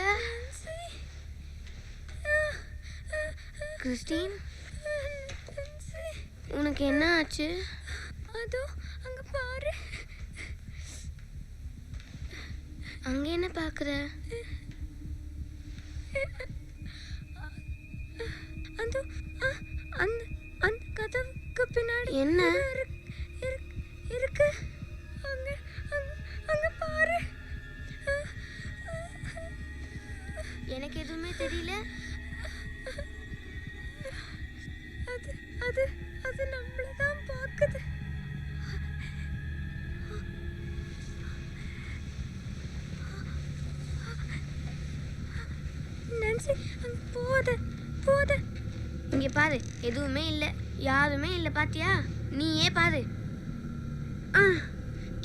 Speaker 11: கிறிஸ்டின்? உனக்கு என்ன ஆச்சு? அதோ அங்க பாரு. அங்க என்ன பாக்குற? அதோ அந்த அந்த கதவுக்கு பின்னாடி என்ன இருக்கு? அங்க அங்க பாரு. எனக்கு எதுவுமே தெரியல. அது அது அது நம்மள தான் பாக்குது. நான்சி, அங்க போத இங்க பாரு. எதுவுமே இல்ல, யாருமே இல்ல. பாத்தியா? நீயே பாரு.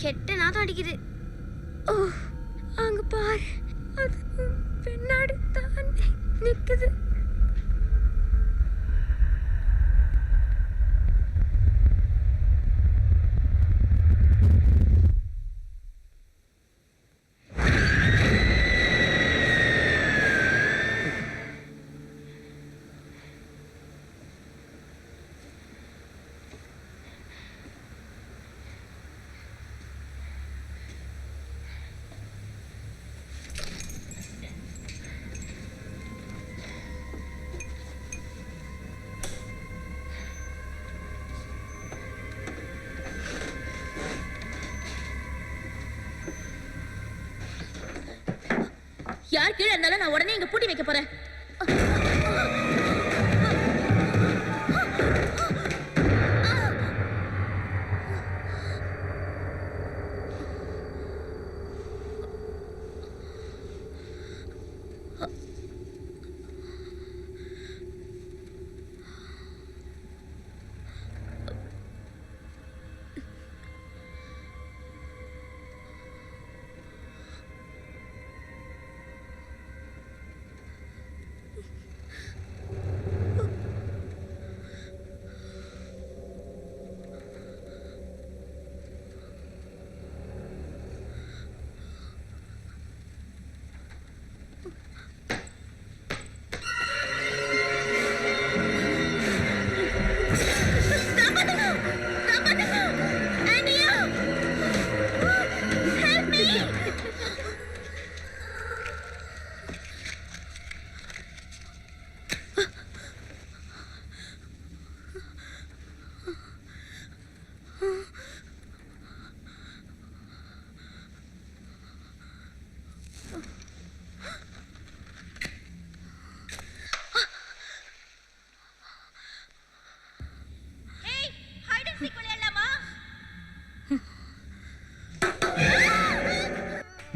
Speaker 11: கெட்ட நாத்தம் அடிக்குது. ஓ, அங்க பாரு. அது பின்னாடி தான் நிக்குது. யார் கீழே இருந்தாலும் நான் உடனே இங்க பூட்டி வைக்க போறேன்.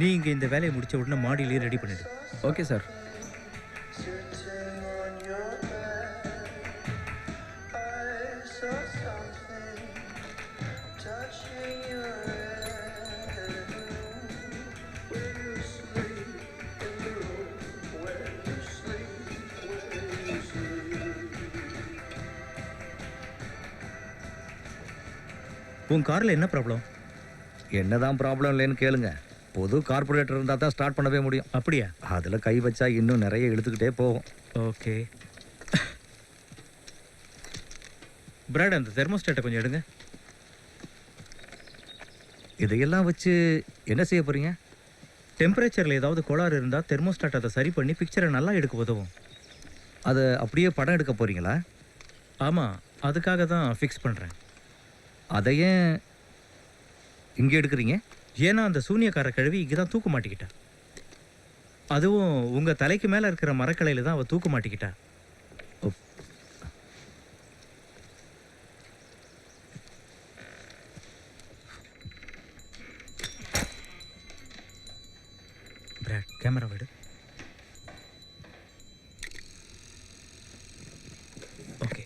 Speaker 6: நீ இங்க இந்த வேலையை முடிச்ச உடனே மாடியிலேயே ரெடி பண்ணிடு.
Speaker 1: Okay sir.
Speaker 6: உன் கார்ல என்ன ப்ராப்ளம்?
Speaker 12: என்னதான் ப்ராப்ளம் இல்லைன்னு கேளுங்க. பொது கார்பரேட்டர் இருந்தால் தான் ஸ்டார்ட் பண்ணவே முடியும்.
Speaker 6: அப்படியா?
Speaker 12: அதில் கை வச்சா இன்னும் நிறைய இழுத்துக்கிட்டே போகும்.
Speaker 6: ஓகே. பிராட், அந்த தெர்மோஸ்டாட்டை கொஞ்சம் எடுங்க.
Speaker 12: இதையெல்லாம் வச்சு என்ன செய்ய போறீங்க?
Speaker 6: டெம்பரேச்சரில் ஏதாவது கோளாறு இருந்தால் தெர்மோஸ்டாட் அதை சரி பண்ணி பிக்சரை நல்லா எடுக்க உதவும்.
Speaker 12: அதை அப்படியே படம் எடுக்க போறீங்களா?
Speaker 6: ஆமாம், அதுக்காக தான் ஃபிக்ஸ் பண்ணுறேன்.
Speaker 12: அதை ஏன் இங்கே எடுக்கிறீங்க?
Speaker 6: ஏன்னா அந்த சூனியக்கார கழுவி இங்கே தான் தூக்க மாட்டிக்கிட்டா. அதுவும் உங்கள் தலைக்கு மேலே இருக்கிற மரக்கலையில் தான் அவள் தூக்க மாட்டிக்கிட்டா. பிராட், கேமரா விடு. ஓகே.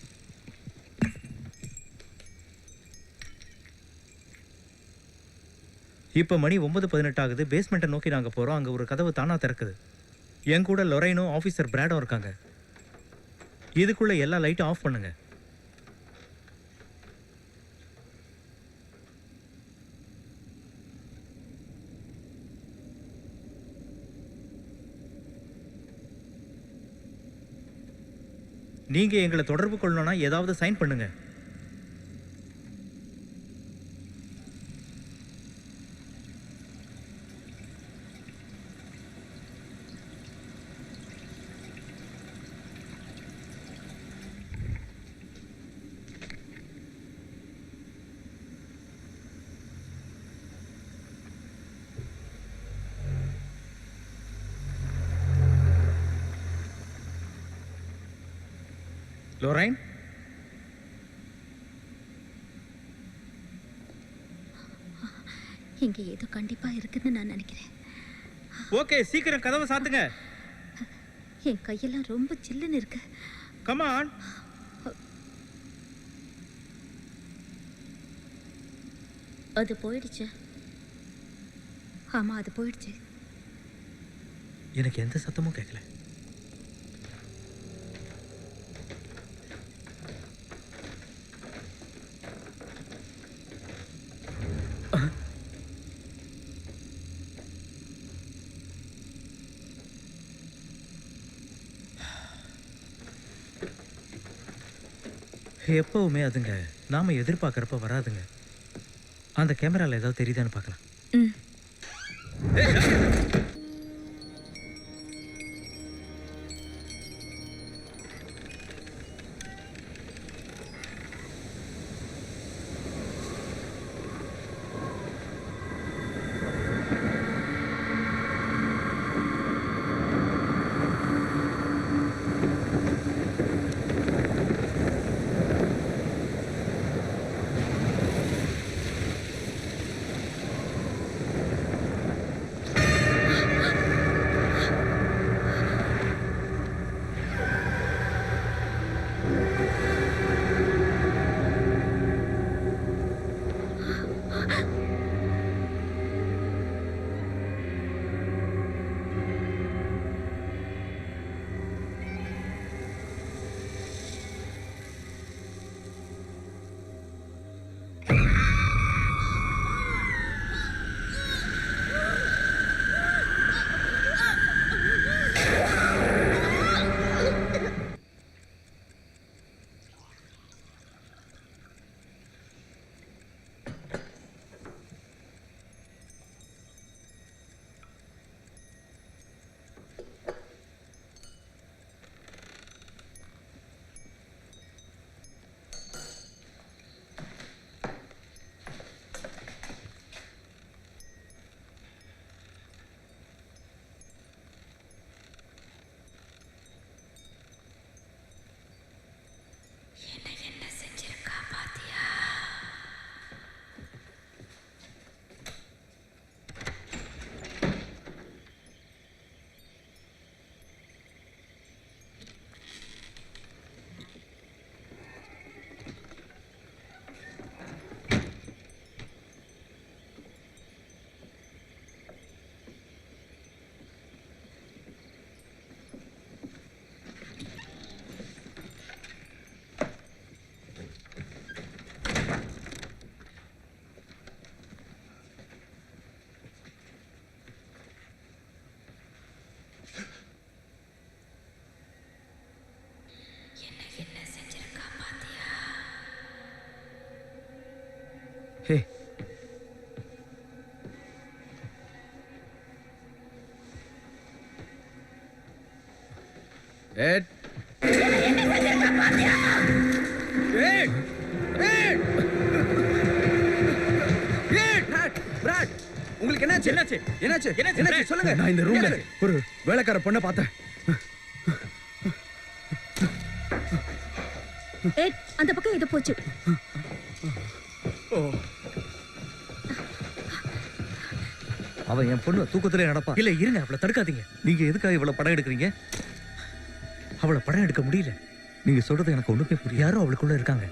Speaker 6: இப்போ மணி 9:18 ஆகுது. பேஸ்மெண்ட்டை நோக்கி நாங்கள் போகிறோம். அங்கே ஒரு கதவு தானாக திறக்குது. என் கூட லொரைனும் ஆஃபீஸர் பிராடும் இருக்காங்க. இதுக்குள்ளே எல்லா லைட்டும் ஆஃப் பண்ணுங்க. நீங்கள் எங்களை தொடர்பு கொள்ளணும்னா ஏதாவது சைன் பண்ணுங்க. லொரைன்,
Speaker 11: இங்க ஏதோ கண்டிப்பா இருக்குன்னு நான் நினைக்கிறேன்.
Speaker 6: ஓகே, சீக்கிரம் கதவை சாத்துங்க.
Speaker 11: என் கையெல்லாம் ரொம்ப சில்லுன்னு இருக்கு.
Speaker 6: Come on.
Speaker 11: அது போயிடுச்சு. ஆமா, அது போயிடுச்சு.
Speaker 6: எனக்கு எந்த சத்தமும் கேட்கல. எப்பவுமே அதுங்க நாம எதிர்பார்க்கறப்ப வராதுங்க. அந்த கேமரால ஏதாவது தெரியுதான்னு பார்க்கலாம்.
Speaker 7: உங்களுக்கு என்னாச்சு
Speaker 6: என்னாச்சு?
Speaker 7: என்னாச்சு
Speaker 6: என்னாச்சு?
Speaker 7: என்னாச்சு சொல்லுங்க.
Speaker 1: நான் இந்த ரூம்ல ஒரு வேலைக்கார பொண்ணை பார்த்தேன்.
Speaker 11: அந்த பக்கம் ஏதோ போச்சு.
Speaker 12: அவன் என் பொண்ணு தூக்கத்திலே நடப்பா.
Speaker 6: இல்ல இருங்க, அவளை தடுக்காதீங்க.
Speaker 12: நீங்க எதுக்காக இவ்வளவு படம் எடுக்கிறீங்க?
Speaker 6: அவளை படம் எடுக்க முடியல.
Speaker 12: நீங்க சொல்றது எனக்கு ஒண்ணுமே புரியல.
Speaker 6: யாரோ அவளுக்குள்ள இருக்காங்க.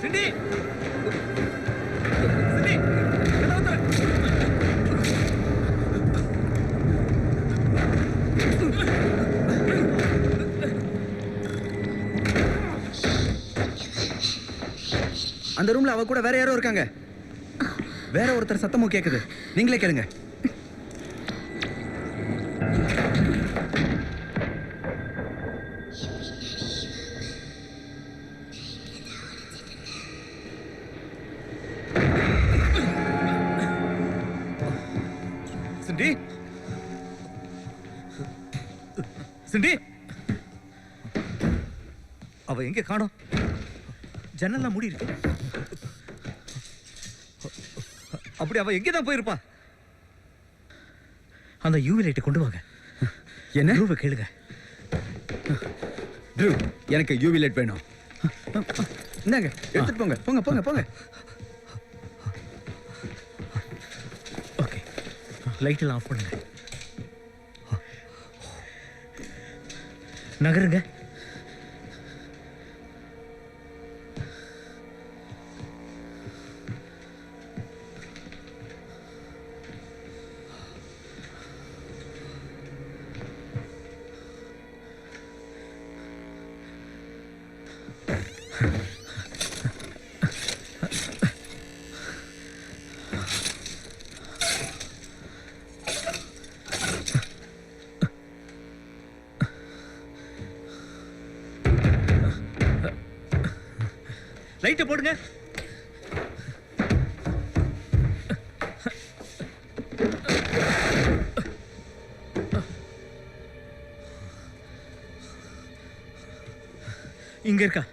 Speaker 6: சிண்டி! சிண்டி! கதவை திற.
Speaker 7: அந்த ரூம்ல அவ கூட வேற யாரோ இருக்காங்க. வேற ஒருத்தர் சத்தமும் கேக்குது. நீங்களே கேளுங்க.
Speaker 6: சிண்டி! சிண்டி!
Speaker 12: அவ எங்க காணோம்?
Speaker 6: ஜன்னல்லாம் மூடி இருக்கு.
Speaker 12: அப்படி அவ எங்க தான் போயிருப்பா?
Speaker 6: அந்த யூவி லைட்டை கொண்டு வாங்க.
Speaker 7: என்ன?
Speaker 6: ட்ரூவை கேளுங்க.
Speaker 7: ட்ரூ, எனக்கு யூவி லைட் வேணும். இந்தாங்க, எடுத்துட்டு போங்க. போங்க போங்க போங்க.
Speaker 6: ஓகே, லைட் எல்லாம் ஆஃப் பண்ணுங்க. நகருங்க. லைட்டை போடுங்க. இங்க இருக்கா?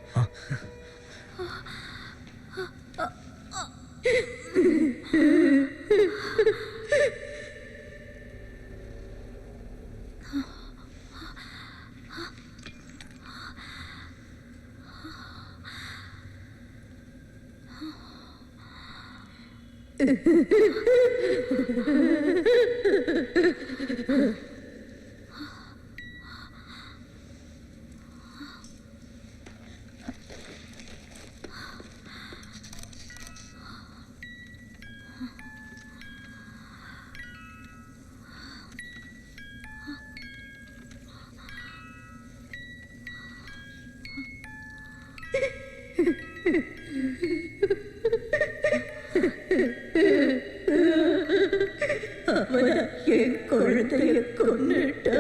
Speaker 11: என் குழந்தைய கொன்னுட்டா.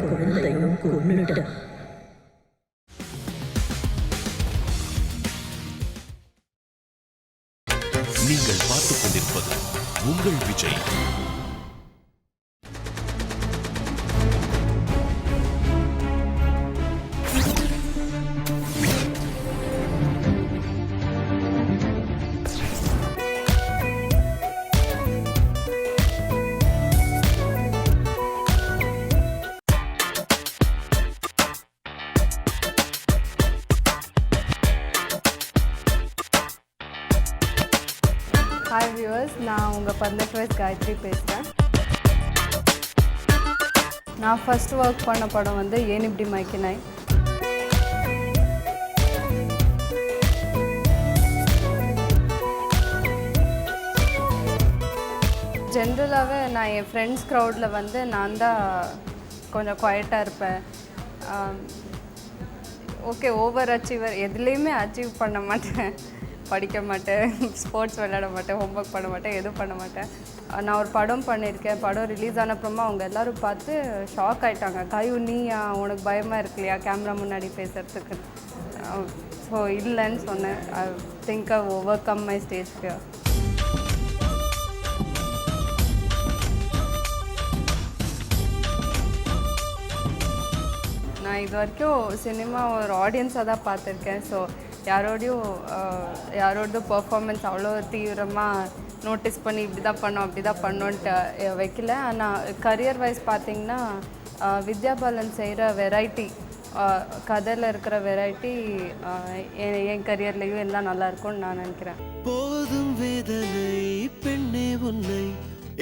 Speaker 11: குழந்தையும் கொன்னுட்டா.
Speaker 10: நீங்கள் பார்த்துக் கொண்டிருப்பது உங்கள் விஜய்.
Speaker 8: ஹாய் வியூவர்ஸ், நான் உங்கள் 18 வயசு காயத்ரி பேசுகிறேன். நான் ஃபர்ஸ்ட் ஒர்க் பண்ண படம் வந்து ஏன் இப்படி மைக்கினாய். ஜென்ரலாகவே நான் என் ஃப்ரெண்ட்ஸ் க்ரௌடில் வந்து நான் தான் கொஞ்சம் குவைட்டாக இருப்பேன். Okay, over achiever. எதுலேயுமே அச்சீவ் பண்ண மாட்டேன். படிக்க மாட்டேன், ஸ்போர்ட்ஸ் விளையாட மாட்டேன், ஹோம்ஒர்க் பண்ண மாட்டேன், எதுவும் பண்ண மாட்டேன். நான் ஒரு படம் பண்ணியிருக்கேன். படம் ரிலீஸ் ஆனப்புறமா அவங்க எல்லோரும் பார்த்து ஷாக் ஆகிட்டாங்க. கயு நீயா, உனக்கு பயமாக இருக்கு இல்லையா கேமரா முன்னாடி பேசுகிறதுக்கு? ஸோ இல்லைன்னு சொன்னேன். I think I over come my stage fear. நான் இது வரைக்கும் சினிமா ஒரு ஆடியன்ஸாக தான் பார்த்துருக்கேன். ஸோ யாரோடதும் பர்ஃபார்மன்ஸ் அவ்வளோ தீவிரமாக நோட்டீஸ் பண்ணி இப்படி தான் பண்ணோம் அப்படி தான் பண்ணோன்ட்டு வைக்கல. ஆனால் கரியர் வைஸ் பார்த்திங்கன்னா வித்யா பாலன் செய்கிற வெரைட்டி, கதையில் இருக்கிற வெரைட்டி என் கரியர்லேயும் எல்லாம் நல்லாயிருக்கும்னு நான் நினைக்கிறேன்.
Speaker 13: போதும் வேதனை பெண்ணே உன்னை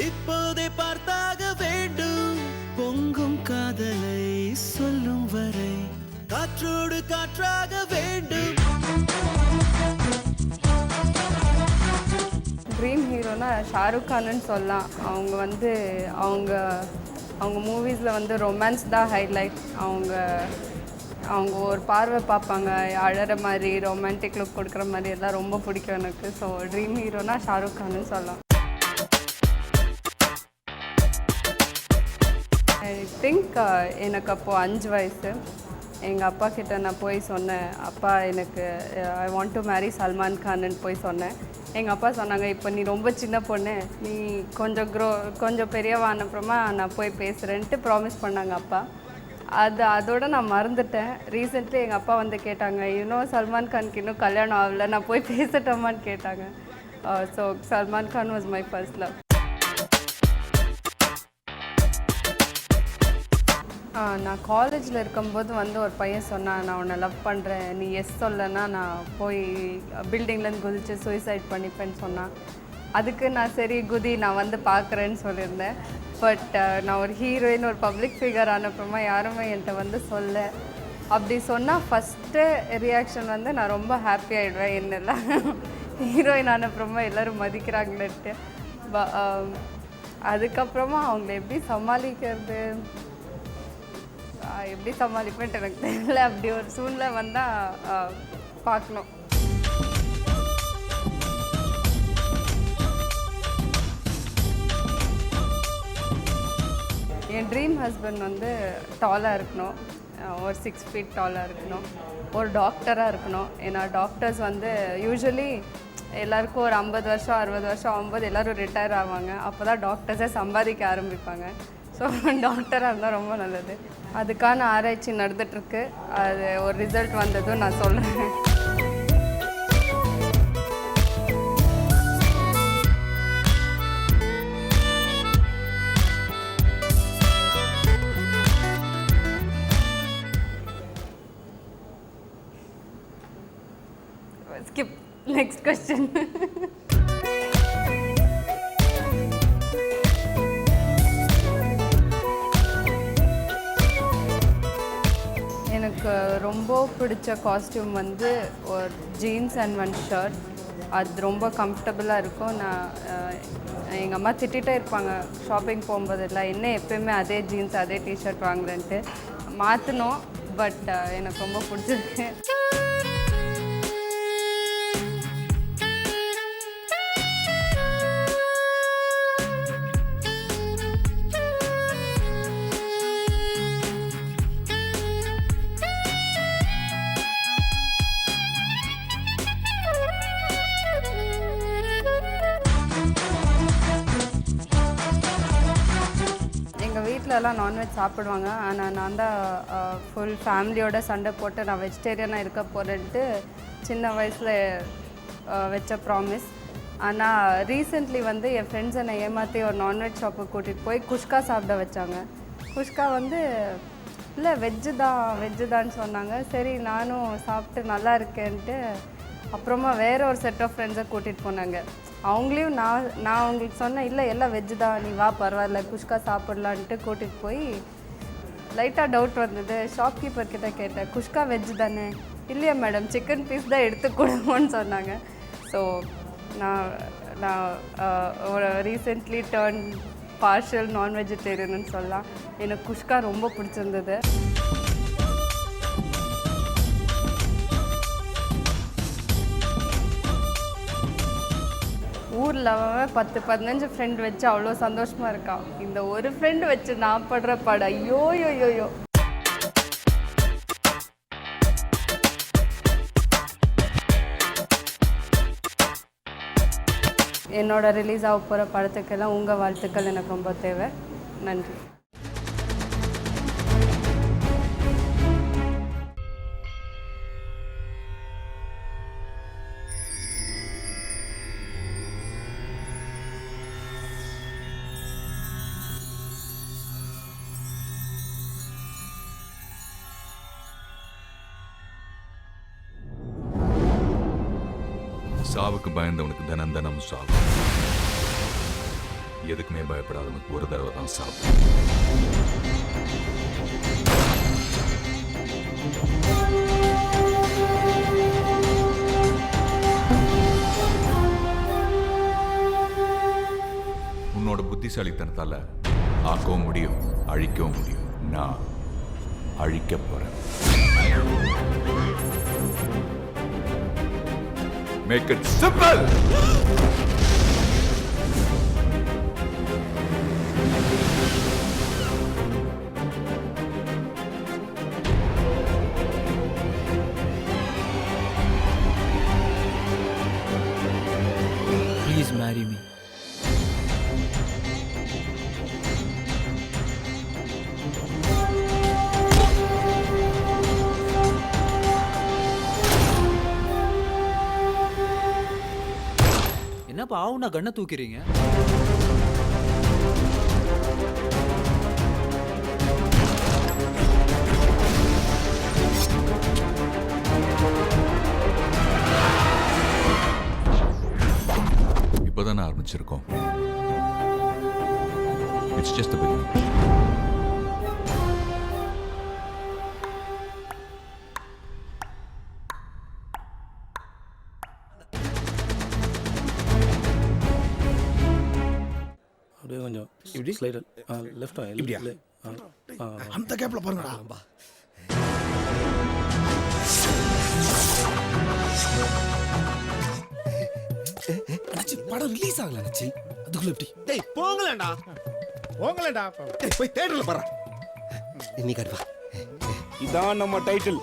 Speaker 13: இப்போதே பார்த்தாக வேண்டும். பொங்கும் காதலை சொல்லும் வரை காற்றோடு காற்றாக வேண்டும்.
Speaker 8: ட்ரீம் ஹீரோனா ஷாருக் கான்னு சொல்லலாம். அவங்க மூவிஸில் வந்து ரொமான்ஸ் தான் ஹைலைட். அவங்க ஒரு பார்வை பார்ப்பாங்க, அழகிற மாதிரி ரொமான்டிக் லுக் கொடுக்குற மாதிரி எல்லாம் ரொம்ப பிடிக்கும் எனக்கு. ஸோ ட்ரீம் ஹீரோனா ஷாருக் கான்னு சொல்லலாம். ஐ திங்க் எனக்கு அப்போது 5 வயசு. எங்கள் அப்பா கிட்ட நான் போய் சொன்னேன், அப்பா எனக்கு I want to marry Salman கான்னு போய் சொன்னேன். எங்கள் அப்பா சொன்னாங்க, இப்போ நீ ரொம்ப சின்ன பொண்ணு, நீ கொஞ்சம் பெரியவானப்புறமா நான் போய் பேசுகிறேன்ட்டு ப்ராமிஸ் பண்ணாங்க அப்பா. அதோட நான் மறந்துட்டேன். ரீசெண்ட்லி எங்கள் அப்பா வந்து கேட்டாங்க, இன்னும் சல்மான் கானுக்கு இன்னும் கல்யாணம் ஆகலை, நான் போய் பேசட்டோமான்னு கேட்டாங்க. So Salman Khan was my first love. நான் காலேஜில் இருக்கும்போது வந்து ஒரு பையன் சொன்னான், நான் உன்னை லவ் பண்ணுறேன், நீ எஸ் சொல்லனா நான் போய் பில்டிங்லேருந்து குதித்து சூசைட் பண்ணிப்பேன்னு சொன்னான். அதுக்கு நான் சரி குதி, நான் வந்து பார்க்குறேன்னு சொல்லியிருந்தேன். பட் நான் ஒரு ஹீரோயின், ஒரு பப்ளிக் ஃபிகர் ஆனப்புறமா யாருமே என்கிட்ட வந்து சொல்ல. அப்படி சொன்னால் ஃபஸ்ட்டு ரியாக்ஷன் வந்து நான் ரொம்ப ஹாப்பி ஆகிடுவேன். என்னெல்லாம் ஹீரோயின் ஆனப்புறமா எல்லோரும் மதிக்கிறாங்களேன்ட்டு. அதுக்கப்புறமா அவங்கள எப்படி சமாளிப்பேன்ட்டு எனக்கு தெரியல. அப்படி ஒரு சூழ்நிலை வந்தால் பார்க்கணும். என் ட்ரீம் ஹஸ்பண்ட் வந்து டாலாக இருக்கணும், ஒரு 6 feet டாலாக இருக்கணும், ஒரு டாக்டராக இருக்கணும். ஏன்னா டாக்டர்ஸ் வந்து யூஸ்வலி எல்லாருக்கும் ஒரு 50 வருஷம் 60 வருஷம் ஆகும்போது எல்லோரும் ரிட்டையர் ஆவாங்க. அப்போ தான் டாக்டர்ஸே சம்பாதிக்க ஆரம்பிப்பாங்க. ஸோ டாக்டராக இருந்தால் ரொம்ப நல்லது. அதுக்கான ஆராய்ச்சி நடந்துகிட்ருக்கு. அது ஒரு ரிசல்ட் வந்ததும் நான் சொல்கிறேன். Skip, next question. எனக்கு ரொம்ப பிடிச்ச காஸ்டியூம் வந்து ஒரு ஜீன்ஸ் அண்ட் 1 ஷர்ட். அது ரொம்ப கம்ஃபர்டபுளாக இருக்கும். எங்கள் அம்மா திட்டிகிட்டே இருப்பாங்க ஷாப்பிங் போகும்போதெல்லாம், என்ன எப்போயுமே அதே ஜீன்ஸ் அதே டிஷர்ட் வாங்குறேன்ட்டு. மாற்றணும், பட் எனக்கு ரொம்ப பிடிச்சிருக்கு. வீட்டிலலாம் நான்வெஜ் சாப்பிடுவாங்க. ஆனால் நான் தான் ஃபுல் ஃபேமிலியோட சண்டை போட்டு நான் வெஜிடேரியனாக இருக்க போகிறேன்ட்டு சின்ன வயசில் வச்ச ப்ராமிஸ். ஆனால் ரீசெண்ட்லி வந்து என் ஃப்ரெண்ட்ஸ் என்னை ஏமாற்றி ஒரு நான்வெஜ் ஷாப்புக்கு கூட்டிகிட்டு போய் குஷ்கா சாப்பிட வச்சாங்க. குஷ்கா வந்து இல்லை வெஜ்ஜு தான்னு சொன்னாங்க. சரி நானும் சாப்பிட்டு நல்லா இருக்கேன்ட்டு அப்புறமா வேறு ஒரு செட் ஆஃப் ஃப்ரெண்ட்ஸை கூட்டிகிட்டு போனாங்க. அவங்களையும் நான் அவங்களுக்கு சொன்னேன், இல்லை எல்லாம் வெஜ்ஜு தான், நீ வா பரவாயில்ல குஷ்கா சாப்பிட்லான்ட்டு கூட்டிகிட்டு போய் லைட்டாக டவுட் வந்தது. ஷாப்கீப்பர் கிட்ட கேட்டேன், குஷ்கா வெஜ்ஜு தானே? இல்லையா மேடம், சிக்கன் பீஸ் தான் எடுத்து கொடுங்கன்னு சொன்னாங்க. ஸோ நான் ஒரு ரீசெண்ட்லி டர்ன் பார்ஷியல் நான் வெஜிடேரியன்னு சொல்லலாம். எனக்கு குஷ்கா ரொம்ப பிடிச்சிருந்தது. ஊரில் அவன் 10-15 ஃப்ரெண்ட் வச்சு அவ்வளோ சந்தோஷமாக இருக்கான். இந்த ஒரு ஃப்ரெண்ட் வச்சு நான் படுற படம் ஐயோ யோயோ. என்னோட ரிலீஸ் ஆக போகிற படத்துக்கெல்லாம் உங்கள் வாழ்த்துக்கள் எனக்கு ரொம்ப தேவை. நன்றி.
Speaker 10: சாவுக்கு பயந்தவனுக்கு தினம் தினம் சாவு. எதுக்குமே பயப்படாதவனுக்கு ஒரு தடவை தான் சாவு. உன்னோட புத்திசாலித்தனத்தால ஆக்கவும் முடியும், அழிக்கவும் முடியும். நான் அழிக்க போறேன். Make it simple!
Speaker 1: Please marry me.
Speaker 14: என்னப்பா ஆவுனா கண்ணை தூக்கிறீங்க?
Speaker 10: இப்போதானே ஆரம்பிச்சிருக்கோம். It's just a beginning.
Speaker 1: அப்படியே கொஞ்சம் இப்படி ஸ்லைடர் லெஃப்ட் இப்படியா அந்த கேப்ல பாருங்கடா. அண்ணாச்சி படம் ரிலீஸ் ஆகல அண்ணாச்சி, அதுக்குள்ள எப்படி? டேய் போங்களேடா டேய் போய் தியேட்டர்ல பாரு. இன்னைக்கு வா, இதான் நம்ம டைட்டில்.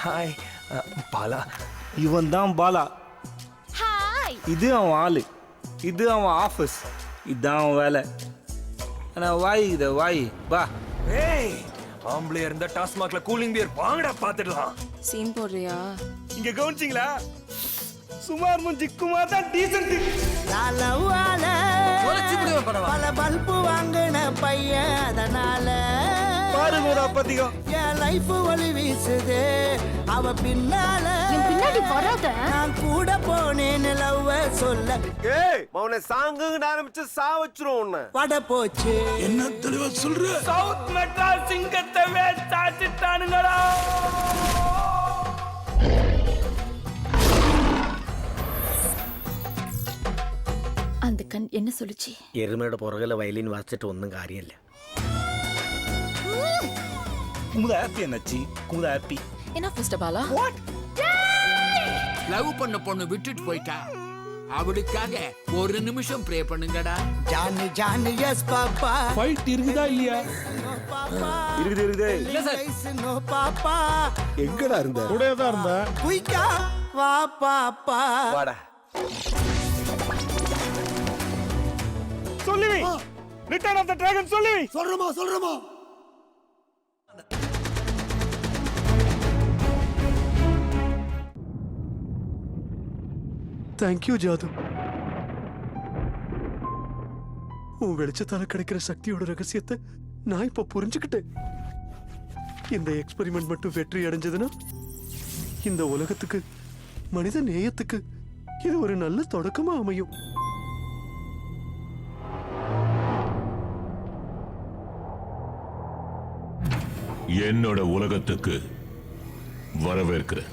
Speaker 1: ஹாய் பாலா, இவன் தான் பாலா. இது அவன் ஆளு, இது அவன் ஆஃபீஸ், இதான் அவன் வேலை. ஆனால் வாய் இதை வாய் பா. ஏய் ஆம்பளையா இருந்தா டாஸ்மாக்ல கூலிங் பியர் வாங்கடா பாத்துடலாம்.
Speaker 9: சீன் போடுறியா?
Speaker 1: இங்க கவனிச்சிங்களா? சுமார் முஞ்சி குமார் தான் டீசன்ட்.
Speaker 13: பல பல்பு வாங்கின பையன் அதனால
Speaker 1: பாருங்கடா பத்திகம்
Speaker 13: என் லைஃப் ஒளி வீசுது. அவ பின்னால
Speaker 11: பின்னாடி வராத.
Speaker 13: நான் கூட போனேன் லவ் சொல்ல.
Speaker 14: ஏய் மௌன சாங்குன்னு ஆரம்பிச்சு சா வச்சிரும் உன்னை.
Speaker 13: வட போச்சு
Speaker 1: என்ன தெளிவா சொல்ற? சவுத் மெட்ராஸ் சிங்கத்தை வேட்டாச்சிட்டானுங்கடா.
Speaker 9: அந்த கண் என்ன சொல்லுச்சு?
Speaker 14: எருமையோட புறகுல வயலின் வாசிச்சுட்டு ஒன்றும் காரியம் இல்லை.
Speaker 1: குமுதா ஹாப்பி அண்ணாச்சி, குமுதா ஹாப்பி.
Speaker 9: என்ன ஃபர்ஸ்ட் பாலா?
Speaker 14: லவ் பண்ண பொண்ணு விட்டுட்டு போயிட்டா, அவளுக்காக ஒரு நிமிஷம் ப்ரே பண்ணுங்கடா.
Speaker 13: Johnny Johnny yes papa.
Speaker 1: Fight இருக்குதா இல்லையா? இருக்குது.
Speaker 14: இல்ல சார்.
Speaker 13: No papa.
Speaker 1: எங்கடா இருந்த? கூடவே தான் இருந்த.
Speaker 13: குயிக்கா வா பாப்பா.
Speaker 14: வாடா.
Speaker 1: சொல்லுவி ரிட்டர்ன் ஆஃப் தி டிராகன் சொல்லுவி. சொல்றமா.
Speaker 13: தேங்க்யூ ஜாது. உன் வெளிச்சத்தால கிடைக்கிற சக்தியோட ரகசியத்தை நான் இப்ப புரிஞ்சுக்கிட்டேன். இந்த எக்ஸ்பெரிமெண்ட் மட்டும் வெற்றி அடைஞ்சதுன்னா இந்த உலகத்துக்கு, மனித நேயத்துக்கு இது ஒரு நல்ல தொடக்கமா அமையும்.
Speaker 10: என்னோட உலகத்துக்கு வரவேற்கிறேன்.